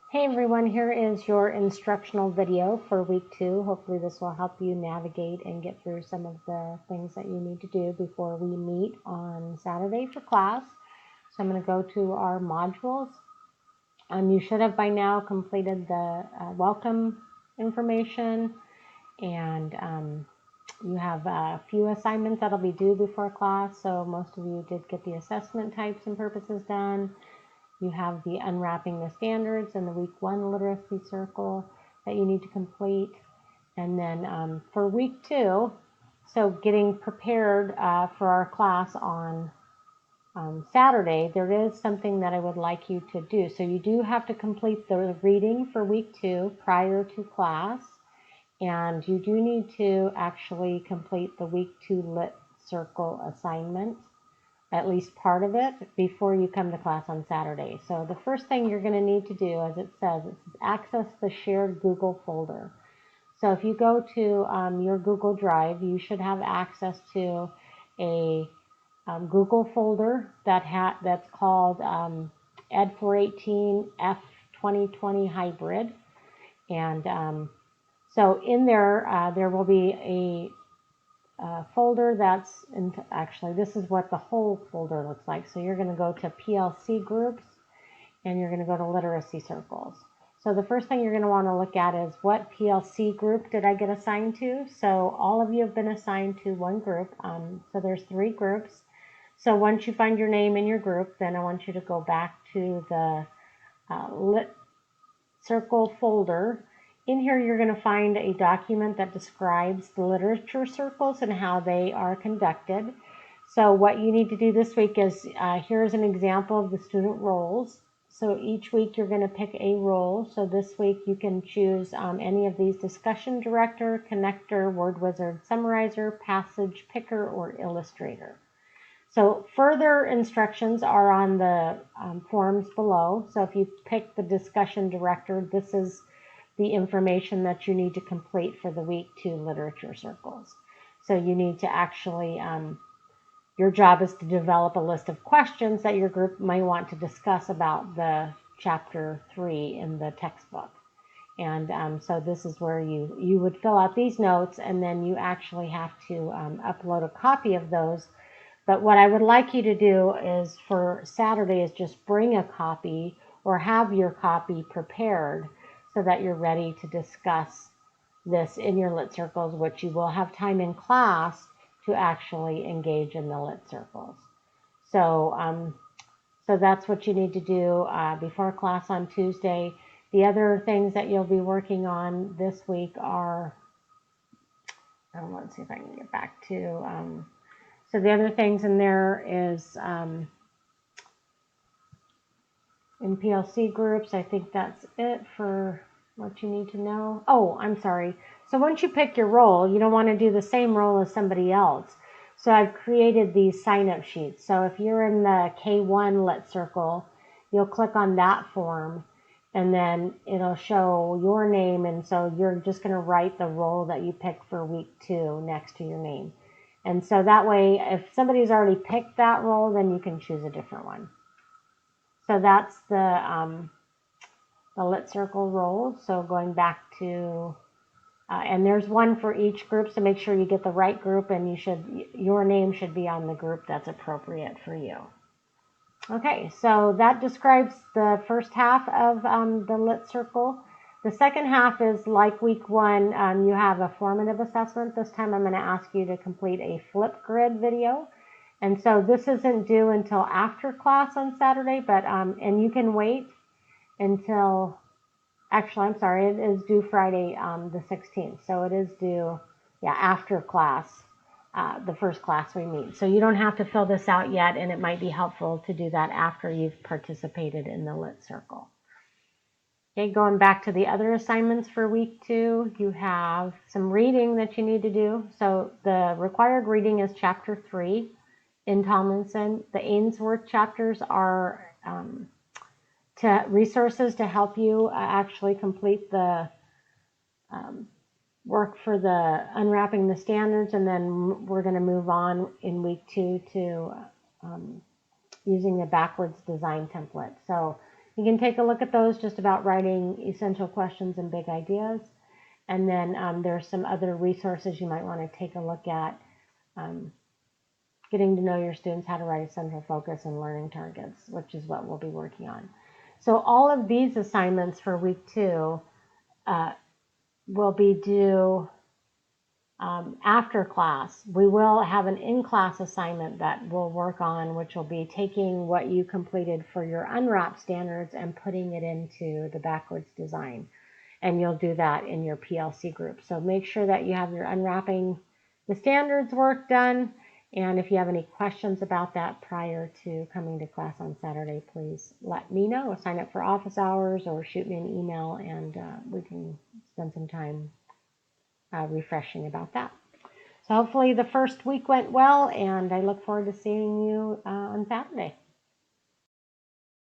Hey everyone, here is your instructional video for week 2. Hopefully this will help you navigate and get through some of the things that you need to do before we meet on Saturday for class. So I'm going to go to our modules. You should have by now completed the welcome information, and you have a few assignments that'll be due before class. So most of you did get the assessment types and purposes done. You have the unwrapping the standards and the week 1 literacy circle that you need to complete. And then for week 2, so getting prepared for our class on Saturday, there is something that I would like you to do. So you do have to complete the reading for week 2 prior to class. And you do need to actually complete the week 2 lit circle assignment, at least part of it, before you come to class on Saturday. So the first thing you're going to need to do, as it says, is access the shared Google folder. So if you go to your Google Drive, you should have access to a Google folder that's called ED418F2020Hybrid. And so in there, there will be a folder that's actually, this is what the whole folder looks like. So you're going to go to PLC groups and you're going to go to literacy circles. So the first thing you're going to want to look at is what PLC group did I get assigned to. So all of you have been assigned to one group. So there's 3 groups. So once you find your name in your group, then I want you to go back to the lit circle folder. In here, you're going to find a document that describes the literature circles and how they are conducted. So what you need to do this week is, here's an example of the student roles. So each week you're going to pick a role. So this week you can choose any of these: discussion director, connector, word wizard, summarizer, passage picker, or illustrator. So further instructions are on the forms below. So if you pick the discussion director, this is the information that you need to complete for the week 2 literature circles. So you need to actually, your job is to develop a list of questions that your group might want to discuss about the chapter 3 in the textbook. And so this is where you would fill out these notes, and then you actually have to upload a copy of those. But what I would like you to do is, for Saturday, is just bring a copy or have your copy prepared so that you're ready to discuss this in your lit circles, which you will have time in class to actually engage in the lit circles. So, so that's what you need to do before class on Tuesday. The other things that you'll be working on this week are, let's see if I can get back to, so the other things in there is in PLC groups, I think that's it for what you need to know. Oh, I'm sorry. So once you pick your role, you don't want to do the same role as somebody else. So I've created these sign-up sheets. So if you're in the K1 lit circle, you'll click on that form, and then it'll show your name. And so you're just going to write the role that you pick for week 2 next to your name. And so that way, if somebody's already picked that role, then you can choose a different one. So that's the lit circle roles. So going back to, and there's one for each group, so make sure you get the right group, and your name should be on the group that's appropriate for you. Okay, so that describes the first half of the lit circle. The second half is like week 1. You have a formative assessment. This time I'm going to ask you to complete a Flipgrid video. And so this isn't due until after class on Saturday, but and you can wait until, actually, I'm sorry, it is due Friday the 16th. So it is due, after class, the first class we meet. So you don't have to fill this out yet, and it might be helpful to do that after you've participated in the lit circle. Okay, going back to the other assignments for week 2, you have some reading that you need to do. So the required reading is chapter 3 in Tomlinson. The Ainsworth chapters are resources to help you actually complete the work for the unwrapping the standards, and then we're going to move on in week 2 to using the backwards design template. So You can take a look at those, just about writing essential questions and big ideas. And then there's some other resources you might want to take a look at. Getting to know your students, how to write a central focus, and learning targets, which is what we'll be working on. So all of these assignments for week 2 will be due after class. We will have an in-class assignment that we'll work on, which will be taking what you completed for your unwrap standards and putting it into the backwards design. And you'll do that in your PLC group. So make sure that you have your unwrapping the standards work done. And if you have any questions about that prior to coming to class on Saturday, please let me know. Sign up for office hours or shoot me an email, and we can spend some time refreshing about that. So hopefully the first week went well, and I look forward to seeing you on Saturday.